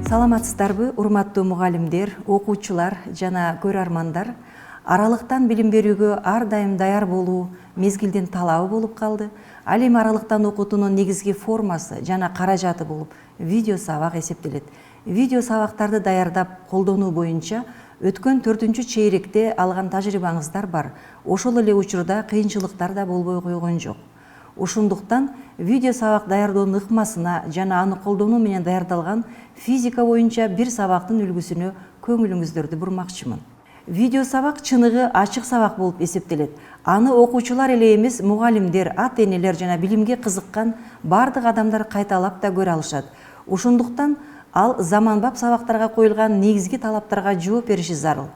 Саламатсыздарбы, урматтуу мугалимдер, окуучулар жана көрөрмандар. Аралыктан билим берүүгө ар дайым даяр болуу мезгилдин талабы болуп калды. Ал эми аралыктан окутуунун негизги формасы жана каражаты болуп видео сабак эсептелет. Видео сабактарды даярдап колдонуу боюнча өткөн 4-чейректе алган тажрыйбаңыздар бар. Ошол эле учурда кыйынчылыктар да болбой койгон жок. Ошондуктан видео сабак даярдоонун ыкмасына жана аны колдонуу менен даярдалган физика боюнча бир сабактын үлгүсүнө көңүлүңүздөрдү бурмакчымын. Видео сабак чыныгы ачык сабак болуп эсептелет. Аны окуучулар эле эмес, мугалимдер, ата-энелер жана билимге кызыккан бардык адамдар кайталап да көрө алышат. Ошондуктан ал заманбап сабактарга коюлган негизги талаптарга жооп бериши зарыл.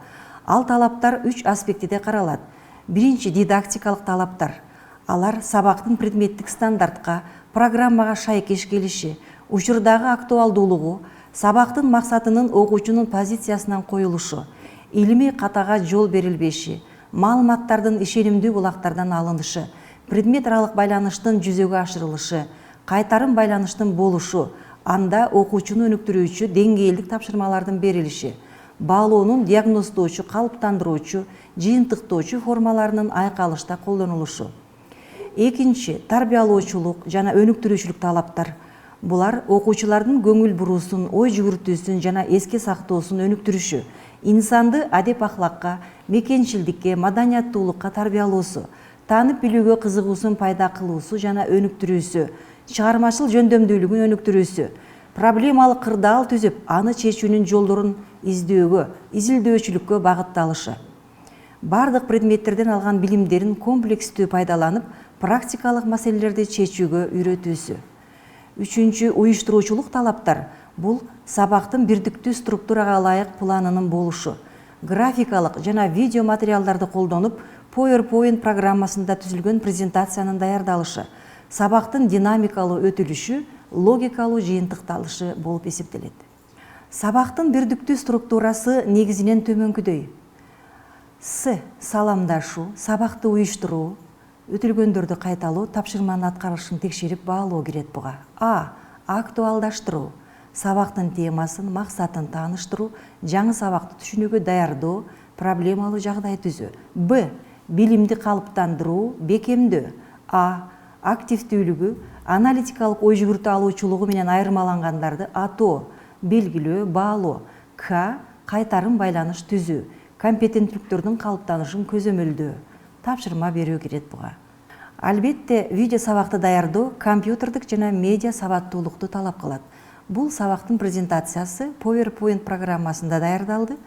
Ал талаптар 3 аспектиде каралат. Биринчи, дидактикалык талаптар. Алар сабактын предметтик стандартка, программага шайкеш келиши, учурдагы актуалдуулугу, сабактын максатынын окуучунун позициясынан коюлушу, илимий катага жол берилбеши, маалыматтардын ишенимдүү булактардан алынышы, предмет аралык байланыштын жүзөгө ашырылышы, кайтарым байланыштын болушу, анда окуучуну өнүктүрүүчү деңгээлдик тапшырмалардын берилиши, баалоонун диагноздоочу, калыптандыруучу, жыйынтыктоочу формаларынын айкалышта колдонулушу. Экинчи, тарбиялоочулук жана өнүктүрүүчүлүк талаптар. Булар окуучулардын көңүл буруусун, ой жүгүртүүсүн жана эске сактоосун өнүктүрүшү, инсанды адеп ахлакка, мекенчилдикке, маданияттуулукка тарбиялоосу, таанып билүүгө кызыгуусун пайда кылуусу жана өнүктүрүүсү, чыгармачыл жөндөмдүүлүгүн өнүктүрүүсү, проблемалык кырдаал түзүп, аны чечүүнүн жолдорун издөөгө, изилдөөчүлүккө багытталышы. Бардык предметтерден алган билимдерин комплекстүү пайдаланып, практикалык маселелерди чечүүгө үйрөтүүсү. Үчүнчү, уюштуруучулук талаптар. Бул сабактын бирдиктүү структурага ылайык планынын болушу. Графикалык жана видео материалдарды колдонуп, PowerPoint программасында түзүлгөн презентациянын даярдалышы, сабактын динамикалуу өтүлүшү, логикалуу жыйынтыкталышы болуп эсептелет. Сабактын бирдиктүү структурасы негизинен төмөнкүдөй. Саламдашуу, сабакты уюштуруу, өтүлгөндөрдү кайталоо, тапшырманын аткарылышын текшерип баалоо кирет буга. Актуалдаштыруу, сабактын темасын, максатын тааныштыруу, жаңы сабакты түшүнүүгө даярдоо, проблемалуу жагдай түзүү. Билимди калыптандыруу, бекемдөө. Активдүүлүгү, аналитикалык ой жүгүртө алуучулугу менен айырмалангандарды атоо, белгилөө, баалоо. Кайтарым байланыш түзүү, компетенттүүлүктөрдүн калыптанышын көзөмөлдөө, тапшырма берүү кирет буга. Албетте, видео сабакты даярдоо компьютердик жана медиа сабаттуулукту талап кылат. Бул сабактын презентациясы PowerPoint программасында даярдалды.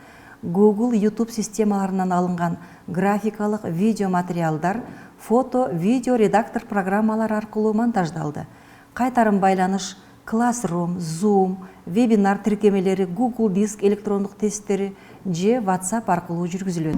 Google, YouTube системаларынан алынган графикалык видео материалдар, фото, видео редактор программалар аркылуу монтаждалды. Кайтарым байланыш Classroom, Zoom, вебинар тиркемелери, Google Диск электрондук тесттери же WhatsApp аркылуу жүргүзүлөт.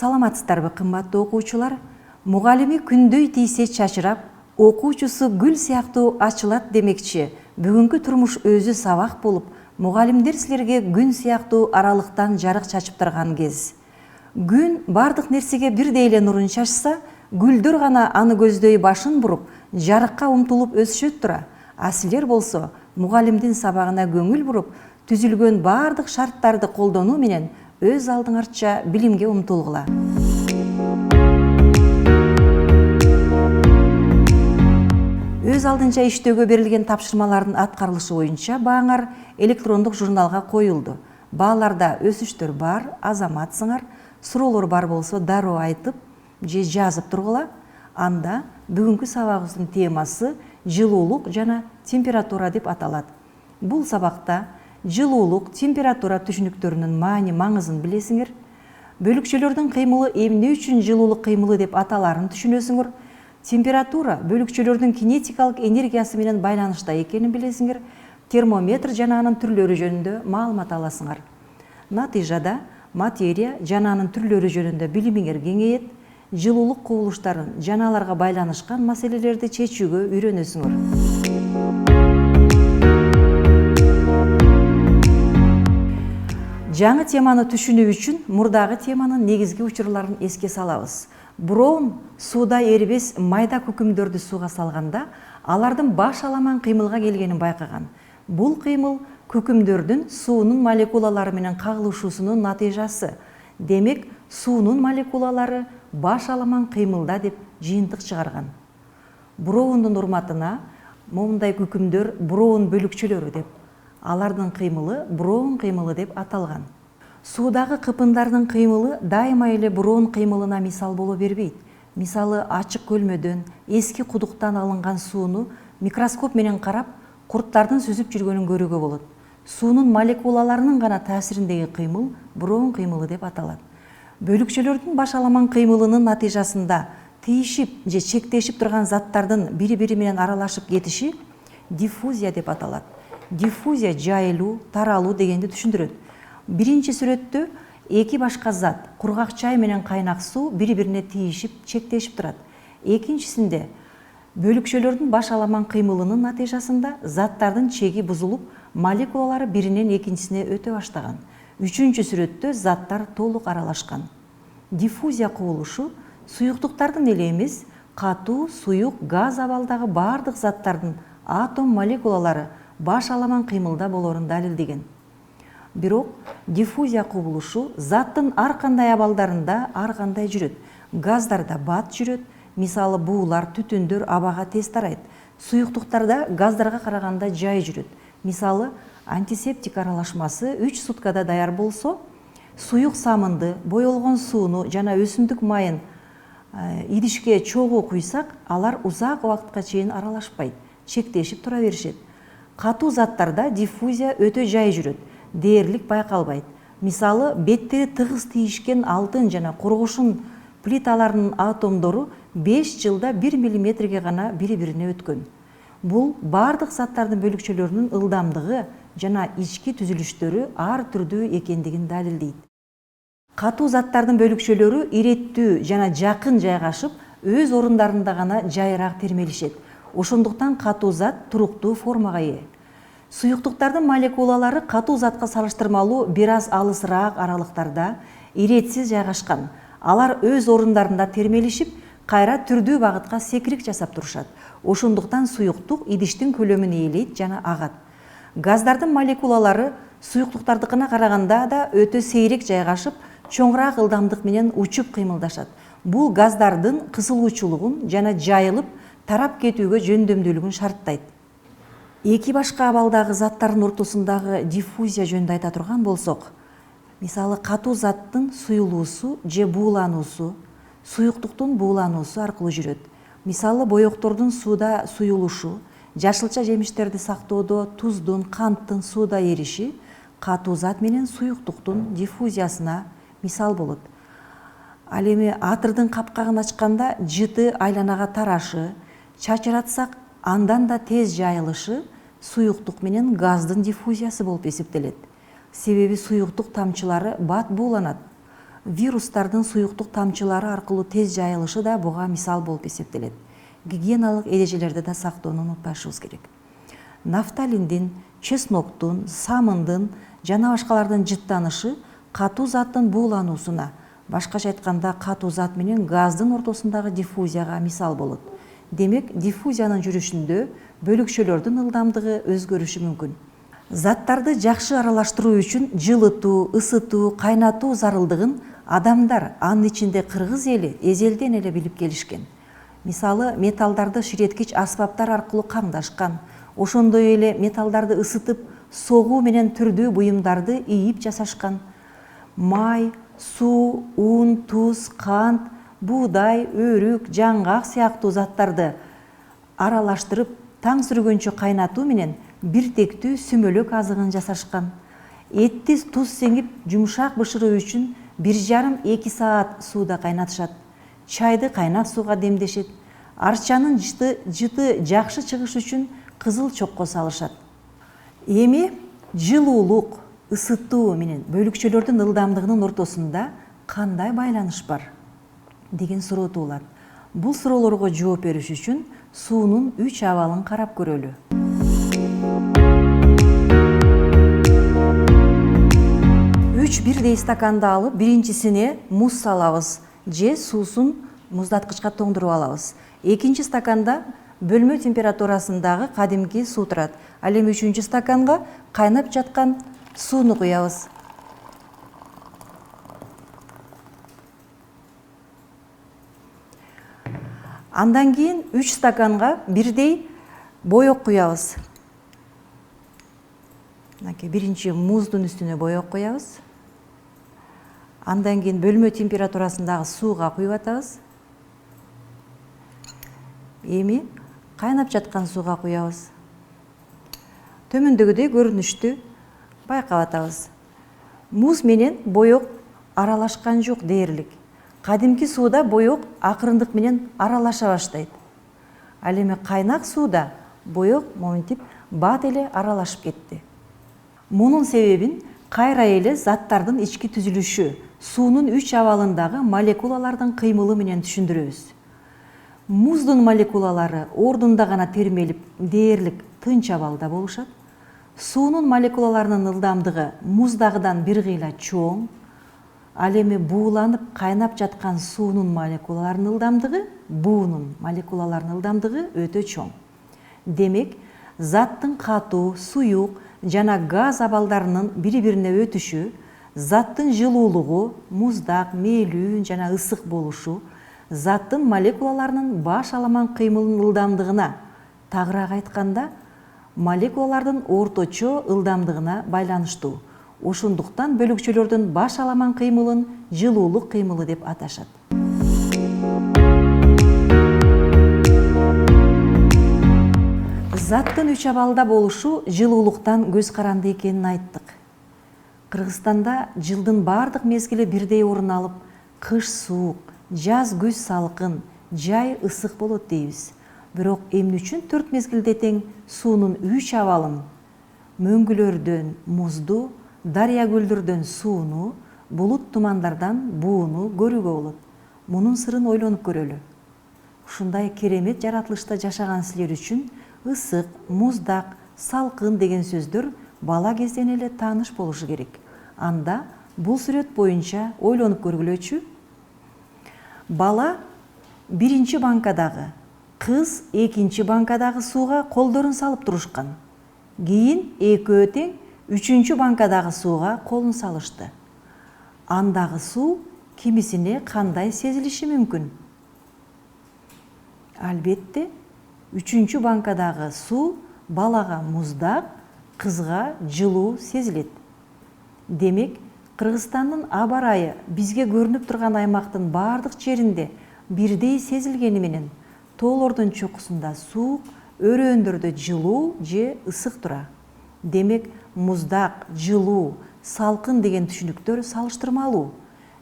Саламатсыздарбы, кымбаттуу окуучулар? Мугалими күндөй тийсе чачырап, окуучусу гүл сыяктуу ачылат демекчи. Бүгүнкү турмуш өзү сабак болуп, мугалимдер силерге күн сыяктуу аралыктан жарык чачып турган кез. Күн бардык нерсеге бирдей эле нурун чачса, гүлдөр гана аны көздөй башын буруп, жарыкка умтулуп өсүшөт тура. А силер болсо, мугалимдин сабагына көңүл буруп, түзүлгөн бардык шарттарды колдонуу менен өз алдыңарча билимге умтулгула. Өз алдынча иштөөгө берилген тапшырмалардын аткарылышы боюнча бааңар электрондук журналга коюлду. Бааларда өсүштөр бар, азаматсыңар, суроолор бар болсо дароо айтып же жазып тургула. Анда бүгүнкү сабагыбыздын темасы жылуулук жана температура деп аталат. Бул сабакта жылуулук, температура түшүнүктөрүнүн маани маңызын билесиңер. Бөлүкчөлөрдүн кыймылы эмне үчүн жылуулук кыймылы деп аталарын түшүнөсүңөр. Температура бөлүкчөлөрдүн кинетикалык энергиясы менен байланышта экенин билесиңер. Термометр жана анын түрлөрү жөнүндө маалымат аласыңар. Натыйжада материя жана анын түрлөрү жөнүндө билимиңер кеңейет. Жылуулук кубулуштарын жана аларга байланышкан маселелерди чечүүгө үйрөнөсүңөр. Жаңы теманы түшүнүү үчүн мурдагы теманын негизги учурларын эске салабыз. Броун сууда эрибес майда көкүмдөрдү сууга салганда, алардын баш аламан кыймылга келгенин байкаган. Бул кыймыл көкүмдөрдүн суунун молекулалары менен кагылышуусунун натыйжасы. Демек, суунун молекулалары баш аламан кыймылда деп жыйынтык чыгарган. Броундун урматына момундай көкүмдөр броун бөлүкчөлөрү деп, алардын кыймылы броун кыймылы деп аталган. Суудагы кыпындардын кыймылы дайыма эле броун кыймылына мисал боло бербейт. Мисалы, ачык көлмөдөн, эски кудуктан алынган сууну микроскоп менен карап, курттардын сүзүп жүргөнүн көрүүгө болот. Суунун молекулаларынын гана таасириндеги кыймыл броун кыймылы деп аталат. Бөлүкчөлөрдүн баш аламан кыймылынын натыйжасында тийишип же чектешип турган заттардын бири-бири менен аралашып кетиши диффузия деп аталат. Диффузия жайылуу, таралуу дегенди түшүндүрөт. Биринчи сүрөттө эки башка зат, кургак чай менен кайнак суу бири-бирине тийишип, чектешип турат. Экинчисинде бөлүкчөлөрдүн баш аламан кыймылынын натыйжасында заттардын чеги бузулуп, молекулалары биринен экинчисине өтө баштаган. Үчүнчү сүрөттө заттар толук аралашкан. Диффузия кубулушу суюктуктардын эле эмес, катуу, суюк, газ абалдагы бардык заттардын атом молекулалары баш аламан кыймылда болорун далилдеген. Бирок диффузия кубулушу заттын ар кандай абалдарында ар кандай жүрөт. Газдарда бат жүрөт, мисалы буулар, түтүндөр абага тез тарайт. Суюктуктарда газдарга караганда жай жүрөт. Мисалы, антисептик аралашмасы 3 суткада даяр болсо, суюк самынды, боелгон сууну жана өсүмдүк майын идишке чогуу куйсак, алар узак убакытка чейин аралашпайт, чектешип тура беришет. Катуу заттарда диффузия өтө жай жүрөт, дээрлик байкалбайт. Мисалы, беттери тыгыз тийишкен алтын жана кургушун плиталарынын атомдору 5 жылда 1 миллиметрге гана бири-бирине өткөн. Бул бардык заттардын бөлүкчөлөрүнүн ылдамдыгы жана ички түзүлүштөрү ар түрдүү экендигин далилдейт. Катуу заттардын бөлүкчөлөрү иреттүү жана жакын жайгашып, өз орундарында гана жайыраак термелишет. Ошондуктан катуу зат туруктуу формага ээ. Суюктуктардын молекулалары катуу затка салыштырмалуу бир аз алысыраак аралыктарда иретсиз жайгашкан. Алар өз орундарында термелишип, кайра түрдүү багытка секирик жасап турушат. Ошондуктан суюктук идиштин көлөмүн ээлейт жана агат. Газдардын молекулалары суюктуктардыкына караганда да өтө сейрек жайгашып, чоңураак ылдамдык менен учуп кыймылдашат. Бул газдардын кысылуучулугун жана жайылып, тарап кетүүгө жөндөмдүүлүгүн шарттайт. Эки башка абалдагы заттардын ортосундагы диффузия жөнүндө айта турган болсок, мисалы, катуу заттын суюлуусу же буулануусу, суюктуктун буулануусу аркылуу жүрөт. Мисалы, боектордун сууда суюлушу, жашылча жемиштерди сактоодо туздун, канттын сууда эриши катуу зат менен суюктуктун диффузиясына мисал болот. Ал эми атырдын капкагын ачканда жыты айланага тарашы, чачыратсак андан да тез жайылышы суюктук менен газдын диффузиясы болуп эсептелет. Себеби суюктук тамчылары бат бууланат. Вирустардын суюктук тамчылары аркылуу тез жайылышы да буга мисал болуп эсептелет. Гигиеналык эрежелерди да сактоону унутпашыбыз керек. Нафталиндин, чесноктун, самындын жана башкалардын жыттанышы катуу заттын буулануусуна, башкача айтканда катуу зат менен газдын ортосундагы диффузияга мисал болот. Демек, диффузиянын жүрүшүндө бөлүкчөлөрдүн ылдамдыгы өзгөрүшү мүмкүн. Заттарды жакшы аралаштыруу үчүн жылытуу, ысытуу, кайнатуу зарылдыгын адамдар, анын ичинде кыргыз эли эзелден эле билип келишкен. Мисалы, металлдарды ширеткич аспаптар аркылуу камдашкан. Ошондой эле металлдарды ысытып, согуу менен түрдүү буюмдарды ийип жасашкан. Май, суу, ун, туз, кант, буудай, өрүк, жаңгак сыяктуу заттарды аралаштырып, таң сүргөнчө кайнатуу менен биртектүү сүмөлөк азыгын жасашкан. Этти туз сеңип, жумшак бышыруу үчүн 1,5–2 саат сууда кайнатышат. Чайды кайнак сууга демдешет. Арчанын жыты жакшы чыгыш үчүн кызыл чокко салышат. Эми жылуулук, ысытуу менен бөлүкчөлөрдүн ылдамдыгынын ортосунда кандай байланыш бар деген суроо туулат. Бул суроолорго жооп бериш үчүн суунун 3 абалын карап көрөлү. 3 бирдей стаканды алып, биринчисине муз салабыз же суусун муздаткычка тоңдуруп алабыз. Экинчи стаканда бөлмө температурасындагы кадимки суу турат. Ал эми 3-чү стаканга кайнап жаткан сууну куябыз. Андан кийин 3 стаканга бирдей боек куябыз. Биринчи муздун үстүнө боек куябыз. Андан кийин бөлмө температурасындагы сууга куюп атабыз. Эми кайнап жаткан сууга куябыз. Төмөндөгүдөй көрүнүштү байкап атабыз. Муз менен боек аралашкан жок дээрлик. Кадимки сууда боек акырындык менен аралаша баштайт. Ал эми кайнак сууда боек моминтип бат эле аралашып кетти. Мунун себебин кайра эле заттардын ички түзүлүшү, суунун 3 абалындагы молекулалардын кыймылы менен түшүндүрөбүз. Муздун молекулалары ордунда гана термелип, дээрлик тынч абалда болушат. Суунун молекулаларынын ылдамдыгы муздагыдан бир кыйла чоң. Ал эми бууланып кайнап жаткан суунун молекулаларынын ылдамдыгы, буунун молекулаларынын ылдамдыгы өтө чоң. Демек, заттын катуу, суюк жана газ абалдарынын бири-бирине өтүшү, заттын жылуулугу, муздак, мээлүү жана ысык болушу, заттын молекулаларынын баш аламан кыймылынын ылдамдыгына, тагыраак айтканда, молекулалардын орточо ылдамдыгына байланыштуу. Ошондуктан бөлүкчөлөрдүн баш аламан кыймылын жылуулук кыймылы деп аташат. Заттын 3 абалда болушу жылуулуктан көз каранды экенин айттык. Кыргызстанда жылдын бардык мезгили бирдей орун алып, кыш суук, жаз күз салкын, жай ысык болот дейбиз. Бирок эмне үчүн 4 мезгилде тең суунун 3 абалын, мөңгүлөрдөн музду, дарыя көлдөрдөн сууну, булут тумандардан бууну көрүүгө болот? Мунун сырын ойлонуп көрөлү. Ушундай керемет жаратылышта жашаган силер үчүн ысык, муздак, салкын деген сөздөр бала кезден эле тааныш болушу керек. Анда бул сүрөт боюнча ойлонуп көргүлөчү. Бала биринчи банкадагы, кыз экинчи банкадагы сууга колдорун салып турушкан. Кийин экөө тең 3-чү банкадагы сууга колун салышты. Андагы суу кимисине кандай сезилиши мүмкүн? Албетте, 3-чү банкадагы суу балага муздак, кызга жылуу сезилет. Демек, Кыргызстандын аба ырайы бизге көрүнүп турган аймактын бардык жеринде бирдей сезилгени менен, тоолордун чокусунда суук, өрөөндөрдө жылуу же ысык тура. Демек, муздак, жылуу, салкын деген түшүнүктөр салыштырмалуу.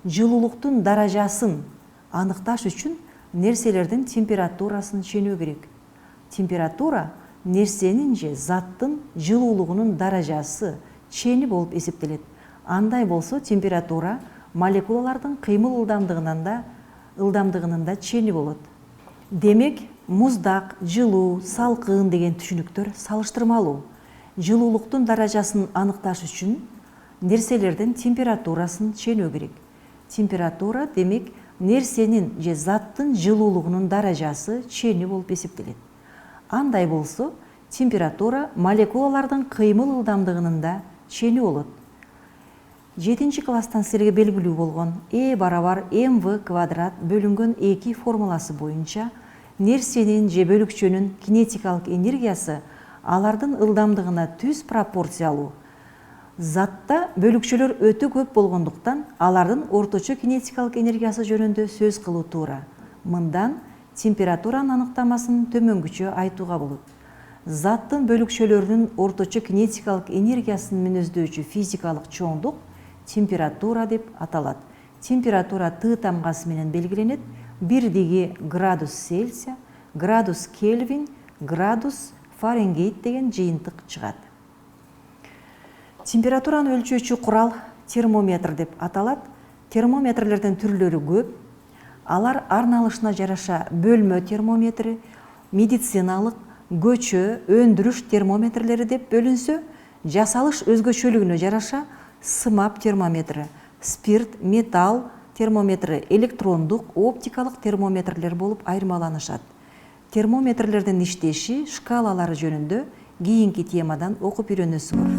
Жылуулуктун даражасын аныкташ үчүн нерселердин температурасын ченөө керек. Температура нерсенин же заттын жылуулугунун даражасы, чени болуп эсептелет. Андай болсо температура молекулалардын кыймыл ылдамдыгынын да чени болот. Демек, муздак, жылуу, салкын деген түшүнүктөр салыштырмалуу. Жылуулуктун даражасын аныкташ үчүн нерселердин температурасын ченөө керек. Температура демек нерсенин же заттын жылуулугунун даражасы чени болуп эсептелет. Андай болсо температура молекулалардын кыймыл ылдамдыгынын да чени болот. 7-чи класстан силерге белгилүү болгон E = mv² бөлүнгөн 2 формуласы боюнча нерсенин же бөлүкчөнүн кинетикалык энергиясы алардын ылдамдыгына түз пропорциялуу. Затта бөлүкчөлөр өтө көп болгондуктан алардын орточо кинетикалык энергиясы жөнүндө сөз кылуу туура. Мындан температуранын аныктамасын төмөнгүчө айтууга болот. Заттын бөлүкчөлөрүнүн орточо кинетикалык энергиясын мүнөздөчү физикалык чоңдук температура деп аталат. Температура Т тамгасы менен белгиленет. Бирдиги градус Цельсия, градус Кельвин, градус Фаренгейт деген жыйынтык чыгат. Температураны өлчөөчү курал термометр деп аталат. Термометрлердин түрлөрү көп. Алар арналышына жараша бөлмө термометри, медициналык, көчө, өндүрүш термометрлери деп бөлүнсө, жасалыш өзгөчөлүгүнө жараша сымап термометри, спирт, металл термометри, электрондук, оптикалык термометрлер болуп айырмаланышат. Термометрлердин иштеши, шкалалары жөнүндө кийинки темадан окуп үйрөнөсүңөр.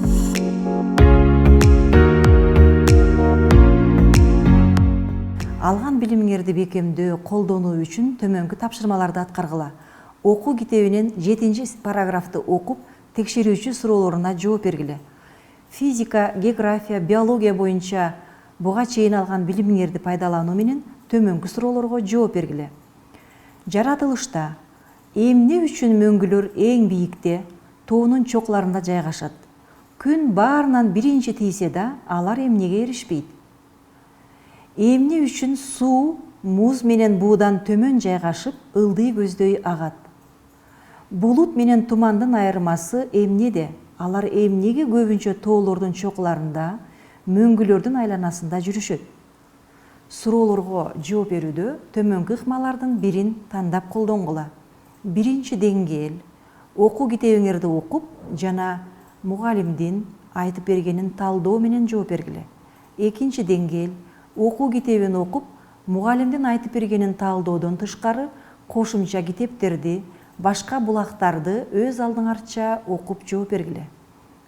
Алган билимиңерди бекемдөө, колдонуу үчүн төмөнкү тапшырмаларды аткаргыла. Окуу китебинин 7 параграфты окуп, текшерүүчү суроолоруна жооп бергиле. Физика, география, биология боюнча буга чейин алган билимиңерди пайдалануу менен төмөнкү суроолорго жооп бергиле. Жаратылышта эмне үчүн мөңгүлөр эң бийикте, тоонун чокларында жайгашат? Күн баарынан биринчи тийсе да, алар эмнеге эришпейт? Эмне үчүн суу муз менен буудан төмөн жайгашып, ылдый көздөй агат? Булут менен тумандын айырмасы эмнеде? Алар эмнеге көбүнчө тоолордун чокларында, мөңгүлөрдүн айланасында жүрүшөт? Суроолорго жооп берүүдө төмөнкү ыкмалардын бирин тандап колдонгула. Биринчи деңгээл окуу китебиңерди окуп жана мугалимдин айтып бергенин талдоо менен жооп бергиле. Экинчи деңгээл окуу китебин окуп, мугалимдин айтып бергенин талдоодон тышкары кошумча китептерди, башка булактарды өз алдыңарча окуп жооп бергиле.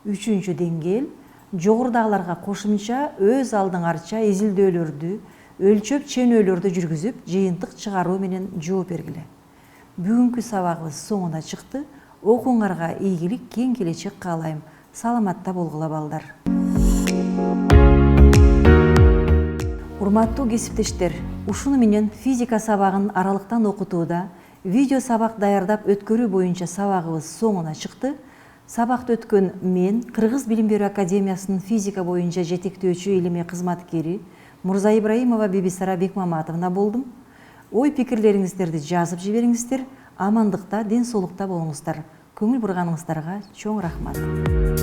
Үчүнчү деңгээл жогорудагыларга кошумча өз алдыңарча изилдөөлөрдү, өлчөп ченөөлөрдү жүргүзүп, жыйынтык чыгаруу менен жооп бергиле. Бүгүнкү сабагыбыз соңуна чыкты. Окууңарга ийгилик, кең келечек каалайм. Саламатта болгула балдар. Урматтуу кесиптештер, ушуну менен физика сабагын аралыктан окутууда видео сабак даярдап өткөрүү боюнча сабагыбыз соңуна чыкты. Сабакты өткөн мен Кыргыз Билим берүү Академиясынын физика боюнча жетектөөчү илимий кызматкери Мурза Ибраимова Бибисара Бекмаматовна болдум. Ой пикирлериңиздерди жазып жибериңиздер. Амандыкта, ден соолукта болуңуздар. Көңүл бурганыңыздарга чоң рахмат.